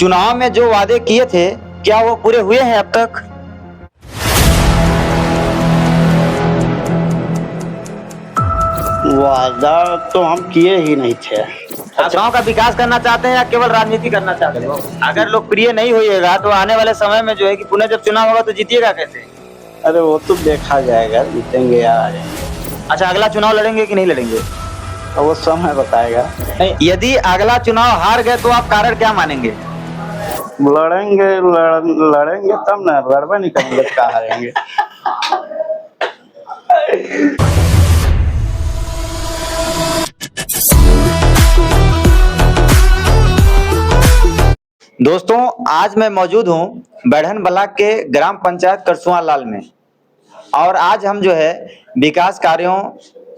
चुनाव में जो वादे किए थे क्या वो पूरे हुए हैं अब तक? वादा तो हम किए ही नहीं थे। आप गांव का विकास करना चाहते हैं या केवल राजनीति करना चाहते हैं? अगर लोकप्रिय नहीं होइएगा तो आने वाले समय में जो है कि पुनः जब चुनाव होगा तो जीतिएगा कैसे? अरे वो तो देखा जाएगा, जीतेंगे या हारेंगे। अच्छा, अगला चुनाव लड़ेंगे कि नहीं लड़ेंगे? तो वो समय बताएगा। यदि अगला चुनाव हार गए तो आप कारण क्या मानेंगे? लड़ेंगे तब ना, लड़बे नहीं करेंगे तो कहाँ हारेंगे। दोस्तों, आज मैं मौजूद हूं बढ़न ब्लॉक के ग्राम पंचायत करसुआ लाल में और आज हम जो है विकास कार्यों,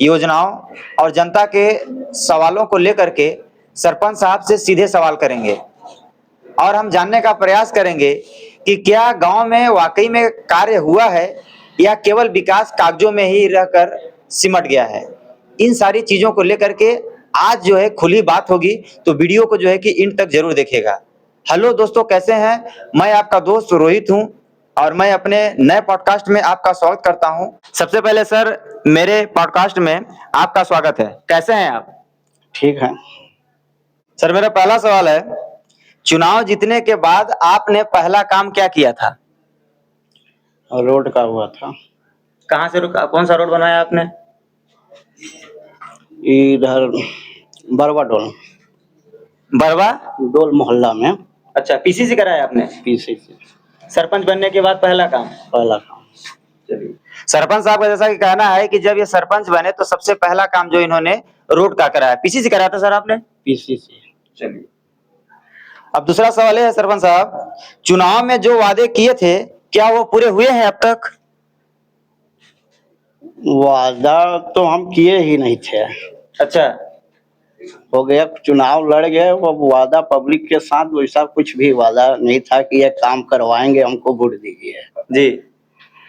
योजनाओं और जनता के सवालों को लेकर के सरपंच साहब से सीधे सवाल करेंगे और हम जानने का प्रयास करेंगे कि क्या गांव में वाकई में कार्य हुआ है या केवल विकास कागजों में ही रहकर सिमट गया है। इन सारी चीजों को लेकर के आज जो है खुली बात होगी, तो वीडियो को जो है कि इन तक जरूर देखिएगा। हेलो दोस्तों, कैसे हैं? मैं आपका दोस्त रोहित हूं और मैं अपने नए पॉडकास्ट में आपका स्वागत करता हूं। सबसे पहले सर, मेरे पॉडकास्ट में आपका स्वागत है। कैसे हैं आप? ठीक है सर, मेरा पहला सवाल है, चुनाव जीतने के बाद आपने पहला काम क्या किया था? रोड का हुआ था। कहाँ से कौन सा रोड बनाया आपने? इधर बरवा डोल बरवा डोल मोहल्ला में। अच्छा, पीसीसी कराया आपने? पीसीसी सरपंच बनने के बाद पहला काम? पहला काम। चलिए, सरपंच साहब का जैसा कि कहना है कि जब ये सरपंच बने तो सबसे पहला काम जो इन्होंने रोड का कराया। पीसीसी कराया था सर आपने? पीसीसी। चलिए, अब दूसरा सवाल है सरपंच साहब, चुनाव में जो वादे किए थे क्या वो पूरे हुए हैं अब तक? वादा तो हम किए ही नहीं थे। अच्छा, हो गया, चुनाव लड़ गए, वो वादा पब्लिक के साथ वैसा कुछ भी वादा नहीं था कि ये काम करवाएंगे, हमको वोट दीजिए। जी,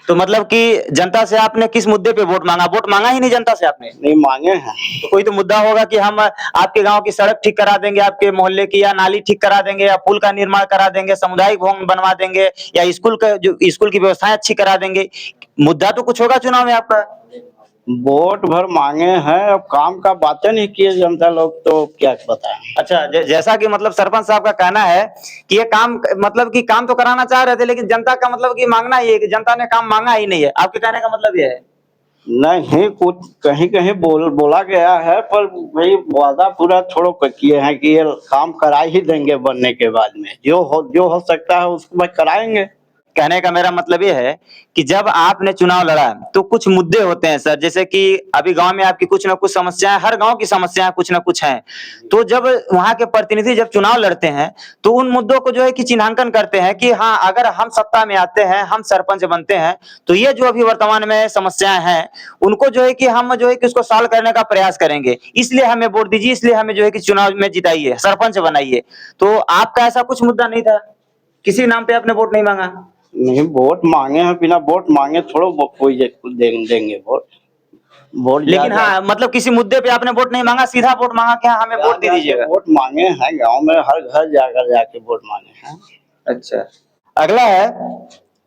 तो मतलब कि जनता से आपने किस मुद्दे पे वोट मांगा? वोट मांगा ही नहीं जनता से आपने? नहीं मांगे हैं। तो कोई तो मुद्दा होगा कि हम आपके गांव की सड़क ठीक करा देंगे, आपके मोहल्ले की, या नाली ठीक करा देंगे, या पुल का निर्माण करा देंगे, सामुदायिक भवन बनवा देंगे, या स्कूल का जो स्कूल की व्यवस्थाएं अच्छी करा देंगे। मुद्दा तो कुछ होगा चुनाव में आपका। वोट भर मांगे हैं, अब काम का बातें नहीं किए जनता लोग, तो क्या बताएं। अच्छा, जैसा कि मतलब सरपंच साहब का कहना है कि ये काम मतलब कि काम तो कराना चाह रहे थे, लेकिन जनता का मतलब कि मांगना ही है कि जनता ने काम मांगा ही नहीं है। आपके कहने का मतलब ये है? नहीं, कुछ कहीं कहीं बोला गया है, पर वही वादा पूरा थोड़ा किए हैं कि ये काम करा ही देंगे बनने के बाद में। जो हो सकता है उसको भाई कराएंगे। कहने का मेरा मतलब ये है कि जब आपने चुनाव लड़ा तो कुछ मुद्दे होते हैं सर, जैसे कि अभी गांव में आपकी कुछ ना कुछ समस्याएं, हर गांव की समस्याएं कुछ ना कुछ हैं। तो जब वहां के प्रतिनिधि जब चुनाव लड़ते हैं तो उन मुद्दों को जो है कि चिन्हांकन करते हैं कि हाँ, अगर हम सत्ता में आते हैं, हम सरपंच बनते हैं, तो ये जो अभी वर्तमान में समस्याएं हैं उनको जो है कि हम जो है कि उसको सॉल्व करने का प्रयास करेंगे, इसलिए हमें वोट दीजिए, इसलिए हमें जो है कि चुनाव में जिताइए, सरपंच बनाइए। तो आपका ऐसा कुछ मुद्दा नहीं था? किसी नाम पे आपने वोट नहीं मांगा? नहीं, वोट मांगे हैं, बिना वोट मांगे थोड़ा कोई देंगे वोट लेकिन हाँ, मतलब किसी मुद्दे पे आपने वोट नहीं मांगा, सीधा वोट मांगा कि हाँ, हमें वोट दे दीजिएगा। वोट मांगे हैं, गांव में हर घर जाके वोट मांगे हैं। अच्छा, अगला है,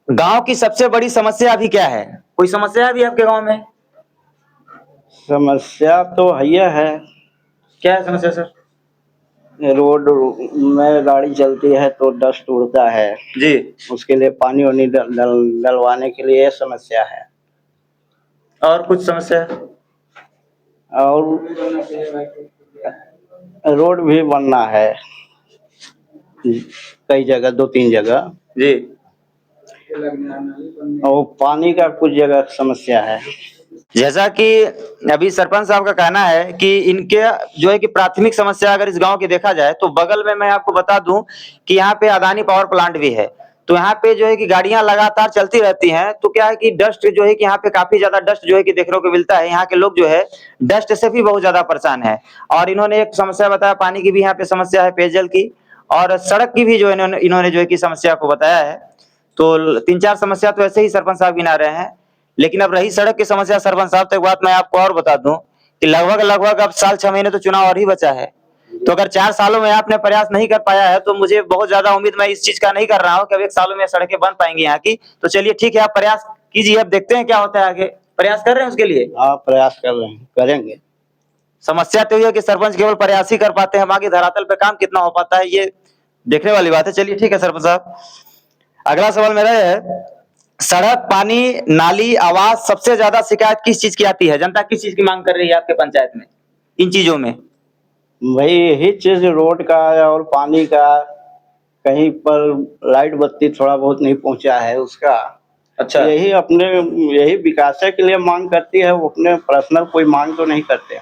गांव की सबसे बड़ी समस्या अभी क्या है? कोई समस्या है अभी आपके गांव में? समस्या तो है। क्या है समस्या सर? रोड में गाड़ी चलती है तो डस्ट उड़ता है जी, उसके लिए पानी वानी डलवाने के लिए ये समस्या है। और कुछ समस्या? और रोड भी बनना है कई जगह, 2-3 जगह जी, और पानी का कुछ जगह समस्या है। जैसा कि अभी सरपंच साहब का कहना है कि इनके जो है कि प्राथमिक समस्या अगर इस गांव की देखा जाए तो बगल में मैं आपको बता दूं कि यहाँ पे अदानी पावर प्लांट भी है। तो यहाँ पे जो है कि गाड़ियां लगातार चलती रहती हैं, तो क्या है कि डस्ट जो है कि यहाँ पे काफी ज्यादा डस्ट जो है कि देखने को मिलता है। यहाँ के लोग जो है डस्ट से भी बहुत ज्यादा परेशान है। और इन्होंने एक समस्या बताया, पानी की भी यहाँ पे समस्या है, पेयजल की, और सड़क की भी जो इन्होंने जो है कि समस्या को बताया है। तो 3-4 समस्या तो ऐसे ही सरपंच साहब गिना रहे हैं। लेकिन अब रही सड़क की समस्या सरपंच साहब, तो एक बात मैं आपको और बता दूं कि लगभग अब साल 6 महीने तो चुनाव और ही बचा है। तो अगर 4 सालों में आपने प्रयास नहीं कर पाया है तो मुझे बहुत ज्यादा उम्मीद मैं इस चीज का नहीं कर रहा हूँ कि अब 1 सालों में सड़कें बन पाएंगी यहाँ की। तो चलिए ठीक है, आप प्रयास कीजिए, अब देखते हैं क्या होता है आगे। प्रयास कर रहे हैं उसके लिए? हाँ, प्रयास कर रहे हैं, करेंगे। समस्या तो ये है कि सरपंच केवल प्रयास ही कर पाते हैं, हम आगे धरातल पे काम कितना हो पाता है ये देखने वाली बात है। चलिए ठीक है सरपंच साहब, अगला सवाल मेरा है, सड़क, पानी, नाली, आवास, सबसे ज्यादा शिकायत किस चीज की आती है? जनता किस चीज की मांग कर रही है आपके पंचायत में इन चीजों में? भाई यही चीज रोड का और पानी का, कहीं पर लाइट बत्ती थोड़ा बहुत नहीं पहुंचा है उसका। अच्छा, यही विकास के लिए मांग करती है, वो अपने पर्सनल कोई मांग तो नहीं करते।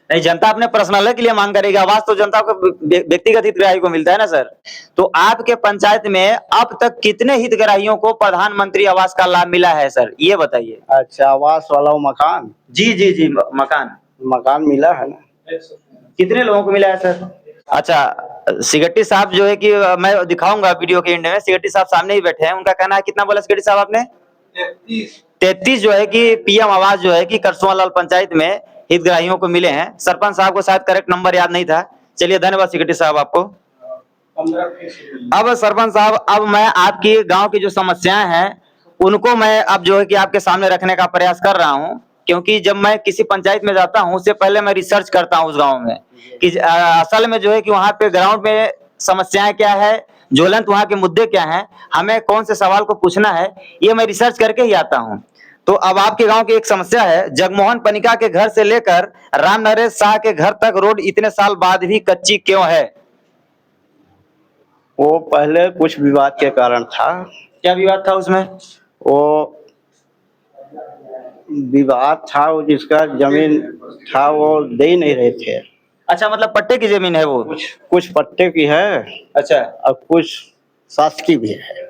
नहीं, जनता अपने पर्सनल के लिए मांग करेगी, आवाज तो जनता को व्यक्तिगत हितग्राही को मिलता है ना सर। तो आपके पंचायत में अब तक कितने हितग्राहियों को प्रधानमंत्री आवास का लाभ मिला है सर, ये बताइए। अच्छा, आवास वाला वो मकान? जी जी जी, मकान मकान मिला है ना। कितने लोगों को मिला है सर? अच्छा, सिगट्टी साहब जो है कि मैं दिखाऊंगा वीडियो के एंड में, सिगट्टी साहब सामने ही बैठे हैं, उनका कहना है, कितना बोला सिगट्टी साहब आपने? 33 जो है कि पीएम आवास जो है कि करसुआ लाल पंचायत में हितग्राहियों को मिले हैं। सरपंच साहब को शायद करेक्ट नंबर याद नहीं था। चलिए धन्यवाद सिगट्टी साहब आपको। अब सरपंच साहब, अब मैं आपकी गांव की जो समस्याएं हैं उनको मैं अब जो है कि आपके सामने रखने का प्रयास कर रहा हूं, क्योंकि जब मैं किसी पंचायत में जाता हूं उससे पहले मैं रिसर्च करता हूं उस गांव में कि असल में जो है कि वहां पे ग्राउंड में समस्याएं क्या है, ज्वलंत वहां के मुद्दे क्या हैं, हमें कौन से सवाल को पूछना है, ये मैं रिसर्च करके ही आता हूं। तो अब आपके गांव की एक समस्या है, जगमोहन पनिका के घर से लेकर राम नरेश शाह के घर तक रोड इतने साल बाद भी कच्ची क्यों है? वो पहले कुछ विवाद के कारण था। क्या विवाद था उसमें? वो विवाद था, वो जिसका जमीन था वो दे ही नहीं रहे थे। अच्छा, मतलब पट्टे की जमीन है वो? कुछ पट्टे की है अच्छा और कुछ शासकीय भी है।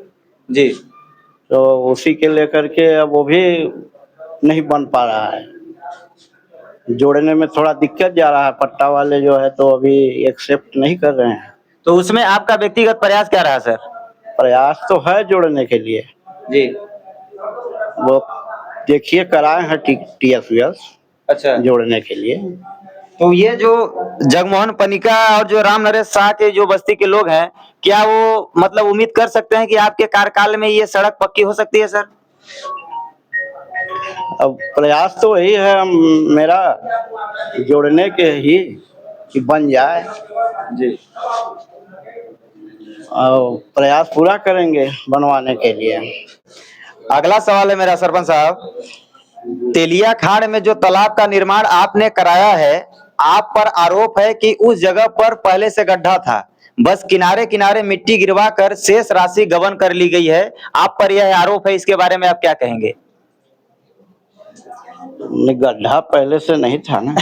जी। तो उसी के लेकर के अब वो भी नहीं बन पा रहा है, जोड़ने में थोड़ा दिक्कत जा रहा है। पट्टा वाले जो है तो अभी एक्सेप्ट नहीं कर रहे हैं। तो उसमें आपका व्यक्तिगत प्रयास क्या रहा सर? प्रयास तो है जोड़ने के लिए जी। वो, देखिए कराए हैं TS अच्छा, जोड़ने के लिए। तो ये जो जगमोहन पनिका और जो राम नरेश शाह के जो बस्ती के लोग हैं, क्या वो मतलब उम्मीद कर सकते हैं कि आपके कार्यकाल में ये सड़क पक्की हो सकती है सर? अब प्रयास तो यही है मेरा, जोड़ने के ही कि बन जाए। जी। और प्रयास पूरा करेंगे बनवाने के लिए। अगला सवाल है मेरा सरपंच साहब, तेलिया खाड़ में जो तालाब का निर्माण आपने कराया है, आप पर आरोप है कि उस जगह पर पहले से गड्ढा था, बस किनारे किनारे मिट्टी गिरवा कर शेष राशि गबन कर ली गई है, आप पर यह आरोप है, इसके बारे में आप क्या कहेंगे? गड्ढा पहले से नहीं था ना।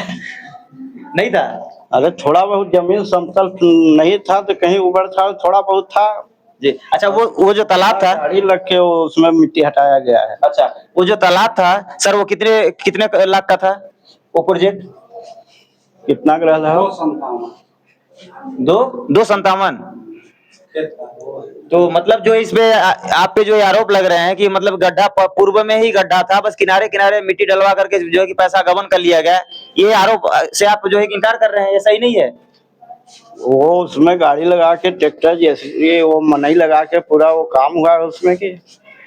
नहीं था? अरे थोड़ा बहुत जमीन समतल नहीं था तो कहीं ऊबड़ था, थोड़ा बहुत था जी। अच्छा, वो जो तालाब था, गाड़ी लग के उसमें मिट्टी हटाया गया है। अच्छा, वो जो तालाब था सर, वो कितने कितने लाख का था वो प्रोजेक्ट? कितना ग्रह है? 257। तो मतलब जो इसमें आप पे जो ये आरोप लग रहे हैं कि मतलब गड्ढा पूर्व में ही गड्ढा था, बस किनारे किनारे मिट्टी डलवा करके जो है कि पैसा गबन कर लिया गया, ये आरोप से आप जो है कि इनकार कर रहे हैं, ये सही नहीं है? वो उसमें गाड़ी लगा के ट्रैक्टर जैसे वो मनई लगा के पूरा वो काम हुआ है उसमें की।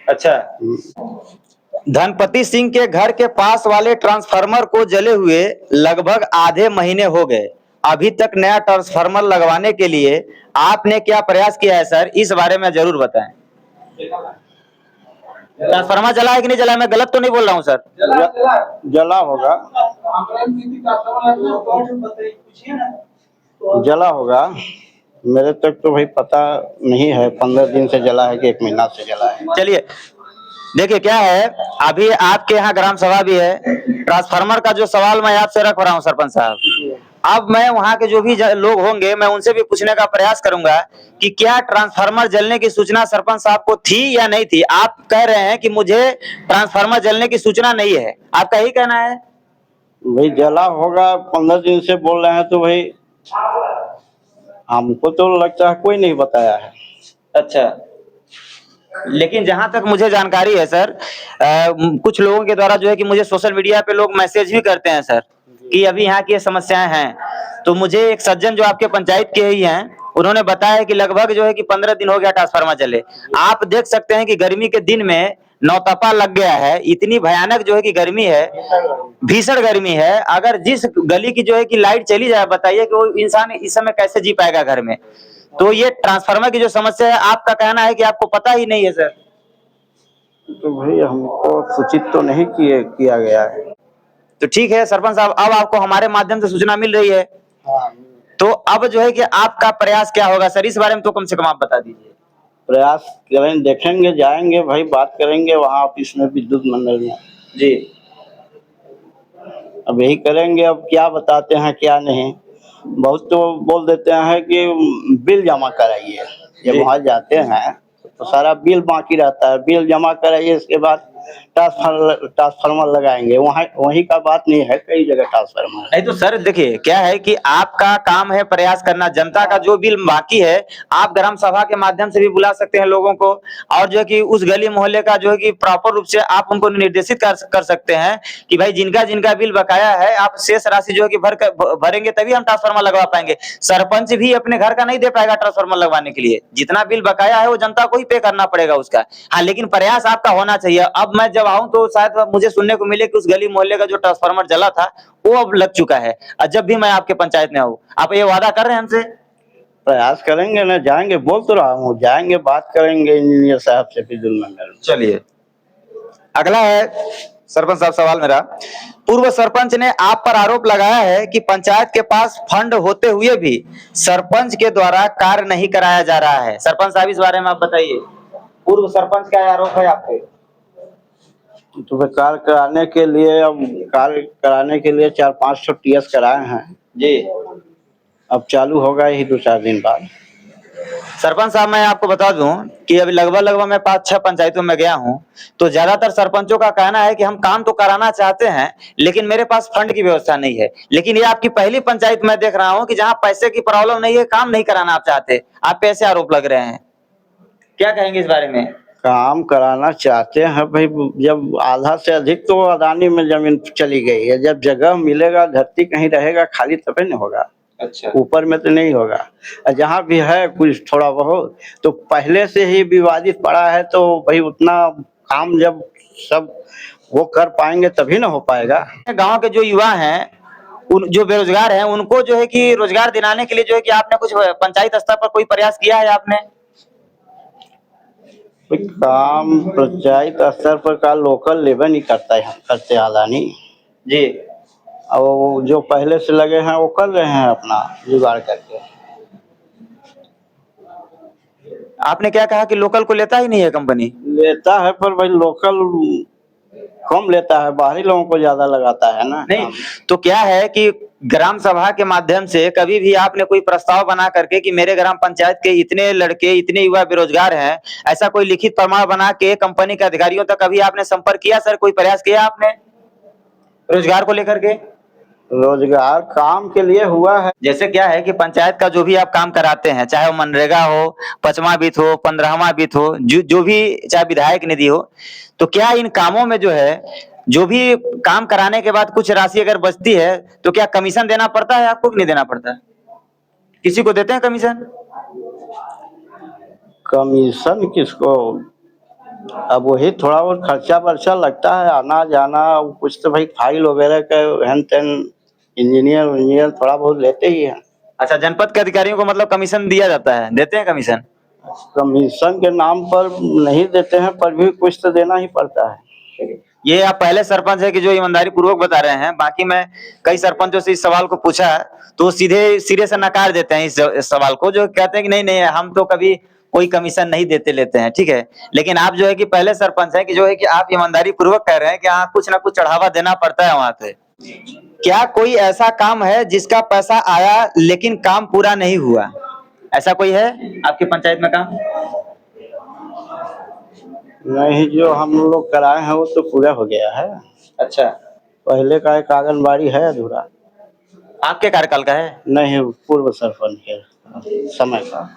अच्छा, धनपति सिंह के घर के पास वाले ट्रांसफार्मर को जले हुए लगभग आधे महीने हो गए, अभी तक नया ट्रांसफार्मर लगवाने के लिए आपने क्या प्रयास किया है सर, इस बारे में जरूर बताएं। ट्रांसफार्मर जला है कि नहीं जला है, मैं गलत तो नहीं बोल रहा हूँ सर? जला होगा, जला होगा, मेरे तक तो भाई पता नहीं है 15 दिन से जला है कि 1 महीना से जला है। चलिए देखिए क्या है, अभी आपके यहाँ ग्राम सभा भी है, ट्रांसफार्मर का जो सवाल मैं आपसे रख रहा हूँ सरपंच साहब, अब मैं वहाँ के जो भी लोग होंगे मैं उनसे भी पूछने का प्रयास करूंगा कि क्या ट्रांसफार्मर जलने की सूचना सरपंच साहब को थी या नहीं थी। आप कह रहे हैं कि मुझे ट्रांसफार्मर जलने की सूचना नहीं है, आपका ही कहना है? भाई जला होगा, 15 दिन से बोल रहे हैं तो भाई हमको तो लगता है कोई नहीं बताया है। अच्छा, लेकिन जहां तक मुझे जानकारी है सर, कुछ लोगों के द्वारा जो है कि मुझे सोशल मीडिया पे लोग मैसेज भी करते हैं सर कि अभी यहाँ की ये समस्याएं हैं। तो मुझे एक सज्जन जो आपके पंचायत के ही हैं, उन्होंने बताया कि लगभग जो है कि 15 दिन हो गया ट्रांसफार्मर चले। आप देख सकते हैं कि गर्मी के दिन में नौतपा लग गया है, इतनी भयानक जो है कि गर्मी है, भीषण गर्मी है। अगर जिस गली की जो है कि लाइट चली जाए, बताइए कि वो इंसान इस समय कैसे जी पाएगा घर में। तो ये ट्रांसफार्मर की जो समस्या है, आपका कहना है कि आपको पता ही नहीं है सर। तो भाई हमको सूचित तो नहीं किया गया है। तो ठीक है सरपंच साहब, अब आपको हमारे माध्यम से सूचना मिल रही है, तो अब जो है कि आपका प्रयास क्या होगा सर, इस बारे में तो कम से कम आप बता दीजिए। प्रयास करें, देखेंगे, जाएंगे भाई, बात करेंगे वहाँ ऑफिस में, विद्युत मंडल में जी। अब यही करेंगे। अब क्या बताते हैं क्या नहीं। बहुत तो बोल देते हैं कि बिल जमा कराइए। जी। जब वहाँ जाते हैं तो सारा बिल बाकी रहता है, बिल जमा कराइए, इसके बाद ट्रांसफार्मर लगाएंगे। वहाँ वहीं का बात नहीं है, कई जगह ट्रांसफार्मर है। नहीं तो सर देखिए क्या है कि आपका काम है प्रयास करना, जनता का जो बिल बाकी है आप ग्राम सभा के माध्यम से भी बुला सकते हैं लोगों को, और जो है कि उस गली मोहल्ले का जो है कि प्रॉपर रूप से आप उनको निर्देशित कर सकते हैं कि भाई जिनका जिनका बिल बकाया है आप शेष राशि जो है कि भरेंगे तभी हम ट्रांसफार्मर लगवा पाएंगे। सरपंच भी अपने घर का नहीं दे पाएगा ट्रांसफार्मर लगवाने के लिए, जितना बिल बकाया है वो जनता को ही पे करना पड़ेगा उसका। हाँ लेकिन प्रयास आपका होना चाहिए। अब मैं जब आऊं तो शायद मुझे सुनने को मिले कि उस गली मोहल्ले का जो ट्रांसफार्मर जला था वो अब लग चुका है। और जब भी मैं आपके पंचायत में आऊं, आप ये वादा कर रहे हैं हमसे? प्रयास करेंगे ना, जाएंगे, बोल तो रहा हूँ, जाएंगे, बात करेंगे इंजीनियर साहब से विद्युत मंडल में। चलिए अगला है सरपंच साहब, सवाल मेरा, पूर्व सरपंच ने आप पर आरोप लगाया है कि पंचायत के पास फंड होते हुए भी सरपंच के द्वारा कार्य नहीं कराया जा रहा है। सरपंच साहब इस बारे में आप बताइए, पूर्व सरपंच का आरोप है आप पे। तो वे कार्य कराने के लिए, अब कार्य कराने के लिए 4-5 टीएस कराए हैं जी। अब चालू होगा यही 2-4 दिन बाद। सरपंच साहब मैं आपको बता दूं कि अभी लगभग मैं 5-6 पंचायतों में गया हूं, तो ज्यादातर सरपंचों का कहना है कि हम काम तो कराना चाहते हैं लेकिन मेरे पास फंड की व्यवस्था नहीं है। लेकिन ये आपकी पहली पंचायत मैं देख रहा हूं कि जहां पैसे की प्रॉब्लम नहीं है, काम नहीं कराना आप चाहते, आप पे ऐसे आरोप लग रहे हैं, क्या कहेंगे इस बारे में? काम कराना चाहते हैं भाई, जब आधा से अधिक तो अदानी में जमीन चली गई है, जब जगह मिलेगा, धरती कहीं रहेगा खाली तभी नहीं होगा। अच्छा। ऊपर में तो नहीं होगा। और जहाँ भी है कुछ थोड़ा बहुत तो पहले से ही विवादित पड़ा है, तो भाई उतना काम जब सब वो कर पाएंगे तभी ना हो पाएगा। गांव के जो युवा हैं, उन जो बेरोजगार हैं, उनको जो है कि रोजगार दिलाने के लिए जो है कि आपने कुछ पंचायत स्तर पर कोई प्रयास किया है आपने? कोई काम पंचायत स्तर पर का लोकल लेवल नहीं करते अदानी जी। और वो जो पहले से लगे हैं वो कर रहे हैं अपना जुगाड़ करके। आपने क्या कहा कि लोकल को लेता ही नहीं है कंपनी? लेता है पर भाई लोकल कम लेता है, बाहरी लोगों को ज्यादा लगाता है ना। नहीं तो क्या है कि ग्राम सभा के माध्यम से कभी भी आपने कोई प्रस्ताव बना करके कि मेरे ग्राम पंचायत के इतने लड़के, इतने युवा बेरोजगार हैं, ऐसा कोई लिखित प्रमाण बना के कंपनी के अधिकारियों तक कभी आपने संपर्क किया सर? कोई प्रयास किया आपने रोजगार को लेकर के? रोजगार काम के लिए हुआ है। जैसे क्या है कि पंचायत का जो भी आप काम कराते हैं, चाहे वो मनरेगा हो, 5वां वित्त हो, 15वां वित्त हो, जो भी, चाहे विधायक निधि हो, तो क्या इन कामों में जो है, जो भी काम कराने के बाद कुछ राशि अगर बचती है तो क्या कमीशन देना पड़ता है आपको कि नहीं देना पड़ता है? किसी को देते हैं कमीशन? कमीशन किसको, अब वही थोड़ा बहुत खर्चा वर्चा लगता है, आना जाना, कुछ तो भाई फाइल वगैरह का हेन तेन इंजीनियर थोड़ा बहुत लेते ही हैं। अच्छा, जनपद के अधिकारियों को मतलब कमीशन दिया जाता है, देते हैं कमीशन? कमीशन के नाम पर नहीं देते हैं पर भी कुछ तो देना ही पड़ता है। ये आप पहले सरपंच है कि जो ईमानदारी पूर्वक बता रहे हैं। बाकी मैं कई सरपंचों से इस सवाल को पूछा है तो वो सीधे सिरे से नकार देते हैं इस सवाल को, जो कहते हैं कि नहीं नहीं हम तो कभी कोई कमीशन नहीं देते लेते हैं, ठीक है। लेकिन आप जो है कि पहले सरपंच है कि जो है कि आप ईमानदारी पूर्वक कह रहे हैं कि हाँ कुछ ना कुछ चढ़ावा देना पड़ता है वहां पे। क्या कोई ऐसा काम है जिसका पैसा आया लेकिन काम पूरा नहीं हुआ? ऐसा कोई है आपकी पंचायत में काम? नहीं, जो हम लोग कराए हैं वो तो पूरा हो गया है। अच्छा, पहले का एक आंगनबाड़ी है अधूरा। आपके कार्यकाल का है? नहीं, पूर्व सरपंच के समय का।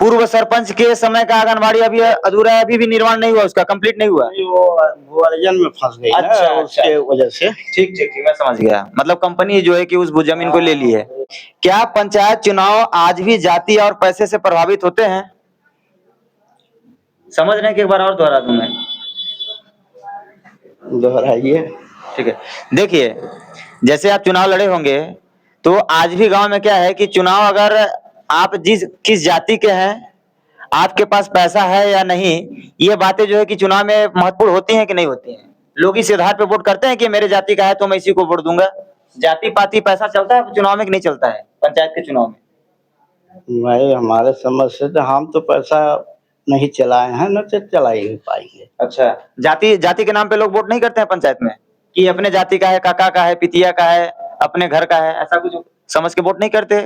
पूर्व सरपंच के समय का आंगनबाड़ी अभी अधूरा है, अभी भी निर्माण नहीं हुआ, उसका कंप्लीट नहीं हुआ। नहीं, वो अर्जन में फंस गई ना, अच्छा, उसके वजह से। ठीक ठीक ठीक, मैं समझ गया। मतलब कंपनी जो है कि उस जमीन को ले ली है। क्या पंचायत चुनाव आज भी जाति और पैसे से प्रभावित होते हैं? समझ रहे हैं कि एक बार और दोहरा दूं मैं? दोहराइए। ठीक है, देखिए, जैसे आप चुनाव लड़े होंगे तो आज भी गांव में क्या है कि चुनाव, अगर आप किस जाति के हैं, आपके पास पैसा है या नहीं, ये बातें जो है कि चुनाव में महत्वपूर्ण होती हैं कि नहीं होती हैं? लोग इस आधार पे वोट करते हैं कि मेरे जाति का है तो मैं इसी को वोट दूंगा। जाति पाति पैसा चलता है चुनाव में कि नहीं चलता है पंचायत के चुनाव में? भाई हमारे समझ से तो हम तो पैसा नहीं चलाए हैं, न तो चला ही पाएंगे। अच्छा, जाति जाति के नाम पे लोग वोट नहीं करते हैं पंचायत में कि अपने जाति का है, काका का है, पितिया का है, अपने घर का है, ऐसा कुछ समझ के वोट नहीं करते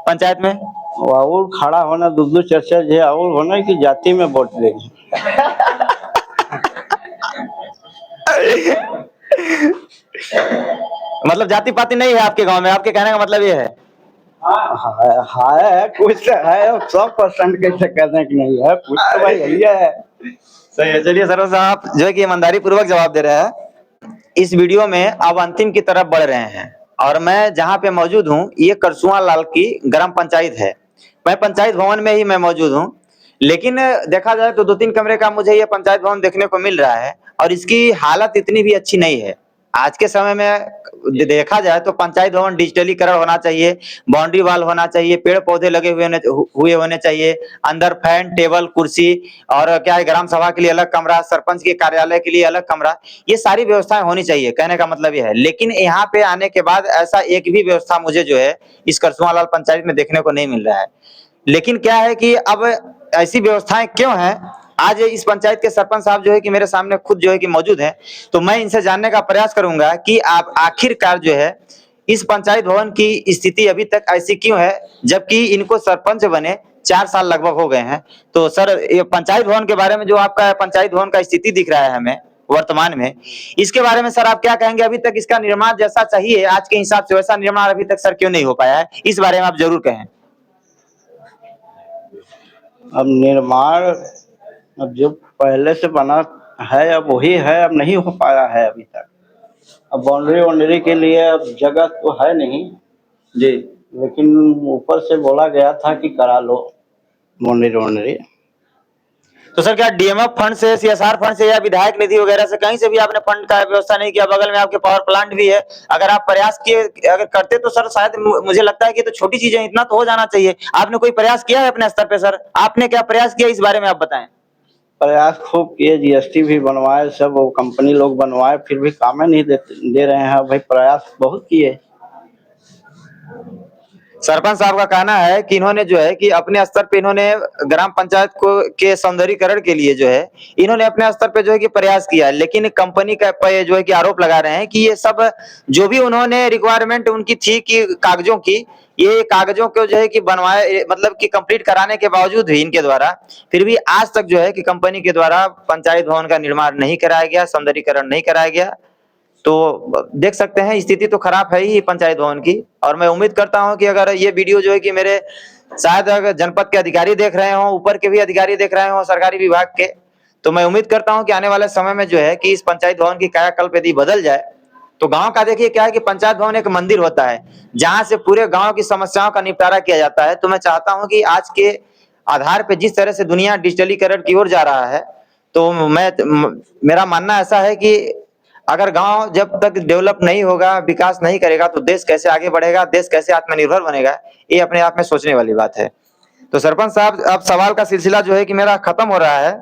पंचायत में? और खड़ा होना, दूर चर्चा जो और होना कि जाति में वोट देंगे। मतलब जाति पाति नहीं है आपके गांव में, आपके कहने का मतलब ये है? है कुछ है, 100% कैसे कहने की नहीं है, कुछ तो भाई है। सही है, चलिए सर साहब जो है कि ईमानदारी पूर्वक जवाब दे रहे हैं। इस वीडियो में अब अंतिम की तरफ बढ़ रहे हैं और मैं जहां पे मौजूद हूं ये करसुआ लाल की ग्राम पंचायत है। मैं पंचायत भवन में ही मैं मौजूद हूं, लेकिन देखा जाए तो 2-3 कमरे का मुझे ये पंचायत भवन देखने को मिल रहा है और इसकी हालत इतनी भी अच्छी नहीं है। आज के समय में देखा जाए तो पंचायत भवन डिजिटलीकरण होना चाहिए, बाउंड्री वॉल होना चाहिए, पेड़ पौधे लगे हुए होने चाहिए, अंदर फैन, टेबल, कुर्सी और क्या है, ग्राम सभा के लिए अलग कमरा, सरपंच के कार्यालय के लिए अलग कमरा, ये सारी व्यवस्थाएं होनी चाहिए। कहने का मतलब ये है, लेकिन यहाँ पे आने के बाद ऐसा एक भी व्यवस्था मुझे जो है इस करसुआ लाल पंचायत में देखने को नहीं मिल रहा है। लेकिन क्या है कि अब ऐसी व्यवस्थाएं क्यों हैं, आज इस पंचायत के सरपंच साहब जो है कि मेरे सामने खुद जो है कि मौजूद हैं, तो मैं इनसे जानने का प्रयास करूंगा कि आप आखिरकार जो है इस पंचायत भवन की स्थिति अभी तक ऐसी क्यों है, जबकि इनको सरपंच बने 4 साल लगभग हो गए हैं। तो सर, ये पंचायत भवन के बारे में जो आपका पंचायत भवन का स्थिति दिख रहा है हमें वर्तमान में, इसके बारे में सर आप क्या कहेंगे? अभी तक इसका निर्माण जैसा चाहिए आज के हिसाब से वैसा निर्माण अभी तक सर क्यों नहीं हो पाया है? इस बारे में आप जरूर कहें। अब निर्माण, अब जो पहले से बना है अब वही है, अब नहीं हो पाया है अभी तक। अब बाउंड्री के लिए अब जगह तो है नहीं जी, लेकिन ऊपर से बोला गया था कि करा लो बाउंड्री। तो सर क्या डीएमएफ फंड से, सीएसआर फंड से या विधायक निधि वगैरह से कहीं से भी आपने फंड का व्यवस्था नहीं किया? बगल में आपके पावर प्लांट भी है, अगर आप प्रयास किए, अगर करते तो सर शायद मुझे लगता है कि तो छोटी चीजें, इतना तो हो जाना चाहिए। आपने कोई प्रयास किया है अपने स्तर पे? सर आपने क्या प्रयास किया इस बारे में आप बताएं। प्रयास खूब किए, जीएसटी भी बनवाए, सब वो कंपनी लोग बनवाए, फिर भी काम नहीं दे रहे हैं भाई। प्रयास बहुत किए। सरपंच साहब का कहना है कि इन्होंने जो है कि अपने स्तर पे इन्होंने ग्राम पंचायत को के सौंदर्यीकरण के लिए जो है इन्होंने अपने स्तर पे जो है कि प्रयास किया, लेकिन कंपनी का पे जो है कि आरोप लगा रहे हैं कि ये सब जो भी उन्होंने रिक्वायरमेंट उनकी थी कि कागजों की, ये कागजों को जो है कि बनवाए, मतलब कि कंप्लीट कराने के बावजूद भी इनके द्वारा फिर भी आज तक जो है कि कंपनी के द्वारा पंचायत भवन का निर्माण नहीं कराया गया, सौंदर्यीकरण नहीं कराया गया। तो देख सकते हैं स्थिति तो खराब है ही पंचायत भवन की। और मैं उम्मीद करता हूं कि अगर ये वीडियो जो है कि मेरे शायद अगर जनपद के अधिकारी देख रहे हो, ऊपर के भी अधिकारी देख रहे हो सरकारी विभाग के, तो मैं उम्मीद करता हूं कि आने वाले समय में जो है कि इस पंचायत भवन की कायाकल्प यदि बदल जाए तो गांव का, देखिए क्या है कि पंचायत भवन एक मंदिर होता है जहां से पूरे गांव की समस्याओं का निपटारा किया जाता है। तो मैं चाहता हूं कि आज के आधार पे जिस तरह से दुनिया डिजिटलीकरण की ओर जा रहा है, तो मेरा मानना ऐसा है कि अगर गांव जब तक डेवलप नहीं होगा, विकास नहीं करेगा, तो देश कैसे आगे बढ़ेगा, देश कैसे आत्मनिर्भर बनेगा, ये अपने आप में सोचने वाली बात है। तो सरपंच साहब, अब सवाल का सिलसिला जो है कि मेरा खत्म हो रहा है,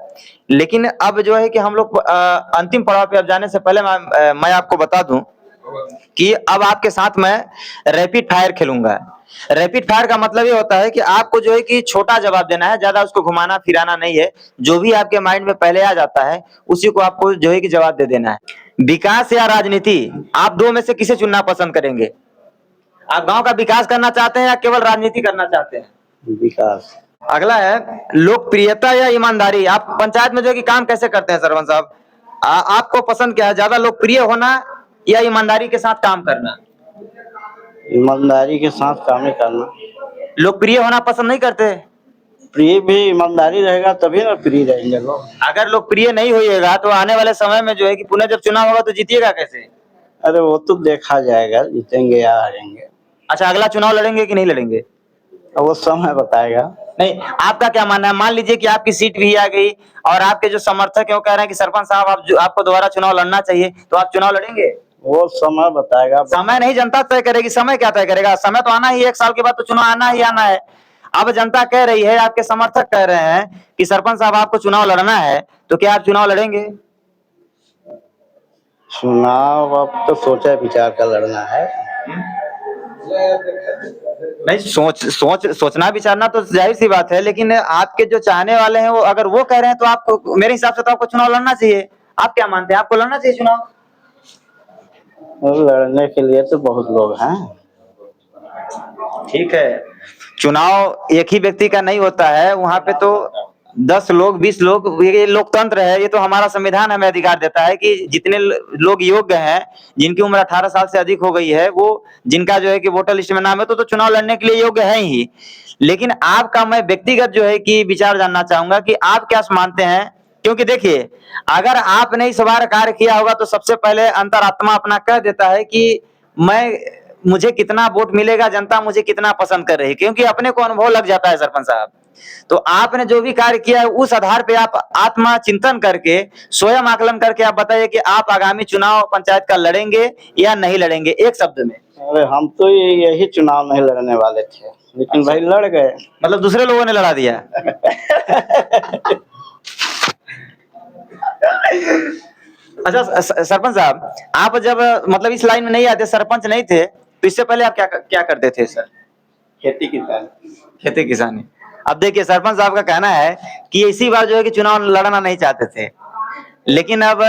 लेकिन अब जो है कि हम लोग अंतिम पड़ाव पे अब जाने से पहले मैं आपको बता दूं कि अब आपके साथ मैं रैपिड फायर खेलूंगा। रैपिड फायर का मतलब ये होता है कि आपको जो है कि छोटा जवाब देना है, ज्यादा उसको घुमाना फिराना नहीं है। जो भी आपके माइंड में पहले आ जाता है उसी को आपको जो है कि जवाब दे देना है। विकास या राजनीति, आप दो में से किसे चुनना पसंद करेंगे? आप गांव का विकास करना चाहते हैं या केवल राजनीति करना चाहते हैं? विकास। अगला है लोकप्रियता या ईमानदारी। आप पंचायत में जो है कि काम कैसे करते हैं सरपंच साहब? आपको पसंद क्या है, ज्यादा लोकप्रिय होना या ईमानदारी के साथ काम करना? ईमानदारी के साथ काम करना। लोकप्रिय होना पसंद नहीं करते? प्रिय भी ईमानदारी रहेगा तभी ना प्रिय रहेंगे लोग। अगर लोग प्रिय नहीं होइएगा तो आने वाले समय में जो है कि पुनः जब चुनाव होगा तो जीतिएगा कैसे? अरे वो तो देखा जाएगा, जीतेंगे या हारेंगे, अच्छा, अगला चुनाव लड़ेंगे कि नहीं लड़ेंगे? अब वो समय बताएगा। नहीं, आपका क्या मानना है? मान लीजिए कि आपकी सीट भी आ गई और आपके जो समर्थक हैं वो कह रहे हैं कि सरपंच साहब आपको दोबारा चुनाव लड़ना चाहिए, तो आप चुनाव लड़ेंगे? वो समय बताएगा। समय नहीं, जनता तय करेगी। समय क्या तय करेगा? समय तो आना ही है, 1 साल के बाद तो चुनाव आना ही आना है। अब जनता कह रही है, आपके समर्थक कह रहे हैं कि सरपंच साहब आपको चुनाव लड़ना है, तो क्या आप चुनाव लड़ेंगे? चुनाव अब तो सोचा विचार कर लड़ना है। नहीं, सोचना विचारना तो जाहिर सी बात है, लेकिन आपके जो चाहने वाले हैं वो अगर वो कह रहे हैं तो आपको, मेरे हिसाब से तो आपको चुनाव लड़ना चाहिए। आप क्या मानते हैं, आपको लड़ना चाहिए चुनाव? और लड़ने के लिए तो बहुत लोग हैं। ठीक है, चुनाव एक ही व्यक्ति का नहीं होता है, वहां पे तो 10 लोग 20 लोग, ये लोकतंत्र है, ये तो हमारा संविधान हमें अधिकार देता है कि जितने लोग योग्य हैं, जिनकी उम्र 18 साल से अधिक हो गई है, वो जिनका जो है कि वोटर लिस्ट में नाम है, तो चुनाव लड़ने के लिए योग्य है ही। लेकिन आपका मैं व्यक्तिगत जो है कि विचार जानना चाहूंगा कि आप क्या मानते हैं, क्योंकि देखिए, अगर आपने इस बार कार्य किया होगा तो सबसे पहले अंतरात्मा अपना कह देता है कि मुझे कितना वोट मिलेगा, जनता मुझे कितना पसंद कर रही है, क्योंकि अपने को अनुभव लग जाता है सरपंच साहब। तो आपने जो भी कार्य किया है उस आधार पे आप आत्मा चिंतन करके, स्वयं आकलन करके आप बताइए कि आप आगामी चुनाव पंचायत का लड़ेंगे या नहीं लड़ेंगे, एक शब्द में। अरे हम तो यही चुनाव नहीं लड़ने वाले थे, लेकिन भाई लड़ गए। मतलब दूसरे लोगों ने लड़ा दिया? अच्छा सरपंच साहब, आप जब मतलब इस लाइन में नहीं आते, सरपंच नहीं थे, तो इससे पहले आप क्या क्या करते थे सर? खेती किसानी। खेती किसानी। अब देखिए, सरपंच साहब का कहना है कि इसी बार जो है कि चुनाव लड़ना नहीं चाहते थे, लेकिन अब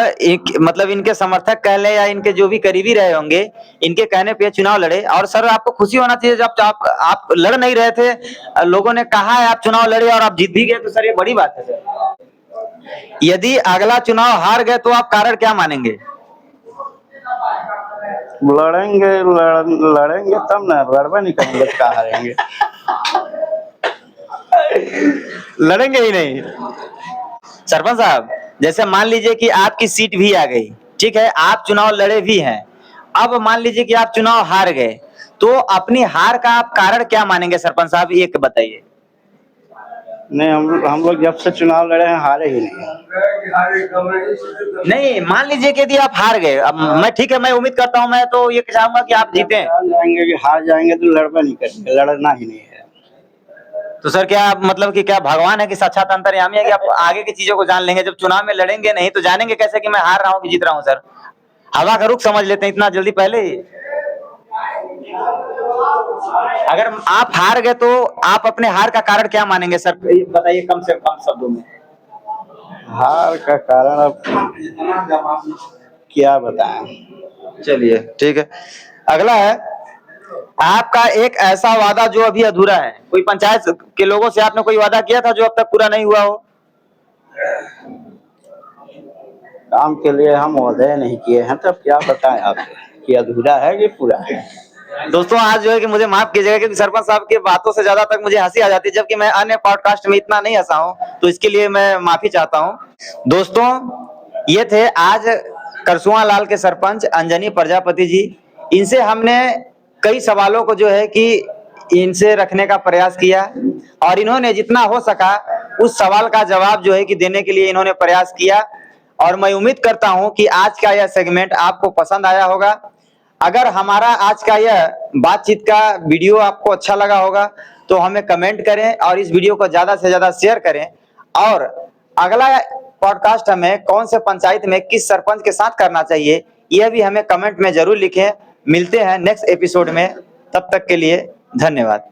मतलब इनके समर्थक कह ले या इनके जो भी करीबी रहे होंगे, इनके कहने पे चुनाव लड़े। और सर आपको खुशी होना चाहिए, जब आप लड़ नहीं रहे थे, लोगों ने कहा है आप चुनाव लड़े और आप जीत भी गए, तो सर ये बड़ी बात है सर। यदि अगला चुनाव हार गए तो आप कारण क्या मानेंगे? लड़ेंगे तब ना, लड़वा नहीं करेंगे तो कहाँ हारेंगे। लड़ेंगे ही नहीं। सरपंच साहब, जैसे मान लीजिए कि आपकी सीट भी आ गई, ठीक है, आप चुनाव लड़े भी हैं, अब मान लीजिए कि आप चुनाव हार गए, तो अपनी हार का आप कारण क्या मानेंगे सरपंच साहब, ये बताइए। नहीं, हम लोग जब से चुनाव लड़े हैं हारे ही नहीं। नहीं, मान लीजिए कि यदि आप हार गए, अब मैं ठीक है, मैं उम्मीद करता हूं, मैं तो ये चाहूंगा कि आप जीते। जाएंगे कि हार जाएंगे तो लड़वा नहीं करेंगे, लड़ना ही नहीं है। तो सर क्या मतलब कि क्या भगवान है कि साक्षात अंतर्यामी है कि आप आगे की चीजों को जान लेंगे? जब चुनाव में लड़ेंगे नहीं तो जानेंगे कैसे कि मैं हार रहा हूँ कि जीत रहा हूँ? सर हवा का रुख समझ लेते हैं इतना जल्दी पहले ही। अगर आप हार गए तो आप अपने हार का कारण क्या मानेंगे सर, बताइए कम से कम शब्दों में। हार का कारण अब क्या बताएं। चलिए ठीक है, अगला है आपका एक ऐसा वादा जो अभी अधूरा है। कोई पंचायत के लोगों से आपने कोई वादा किया था जो अब तक पूरा नहीं हुआ हो? काम के लिए हम वादे नहीं किए हैं, तब क्या बताएं आपको कि अधूरा है कि पूरा है। दोस्तों आज जो है कि मुझे माफ कीजिएगा क्योंकि सरपंच साहब की बातों से ज्यादा तक मुझे हंसी आ जाती है, जबकि मैं अन्य पॉडकास्ट में इतना नहीं हंसा हूं, तो इसके लिए मैं माफी चाहता हूं। दोस्तों ये थे आज करसुआ लाल के सरपंच अंजनी प्रजापति जी। इनसे हमने कई सवालों को जो है कि इनसे रखने का प्रयास किया और इन्होंने जितना हो सका उस सवाल का जवाब जो है कि देने के लिए इन्होंने प्रयास किया। और मैं उम्मीद करता हूं कि आज का यह सेगमेंट आपको पसंद आया होगा। अगर हमारा आज का यह बातचीत का वीडियो आपको अच्छा लगा होगा तो हमें कमेंट करें और इस वीडियो को ज्यादा से ज्यादा शेयर करें। और अगला पॉडकास्ट हमें कौन से पंचायत में किस सरपंच के साथ करना चाहिए यह भी हमें कमेंट में जरूर लिखें। मिलते हैं नेक्स्ट एपिसोड में, तब तक के लिए धन्यवाद।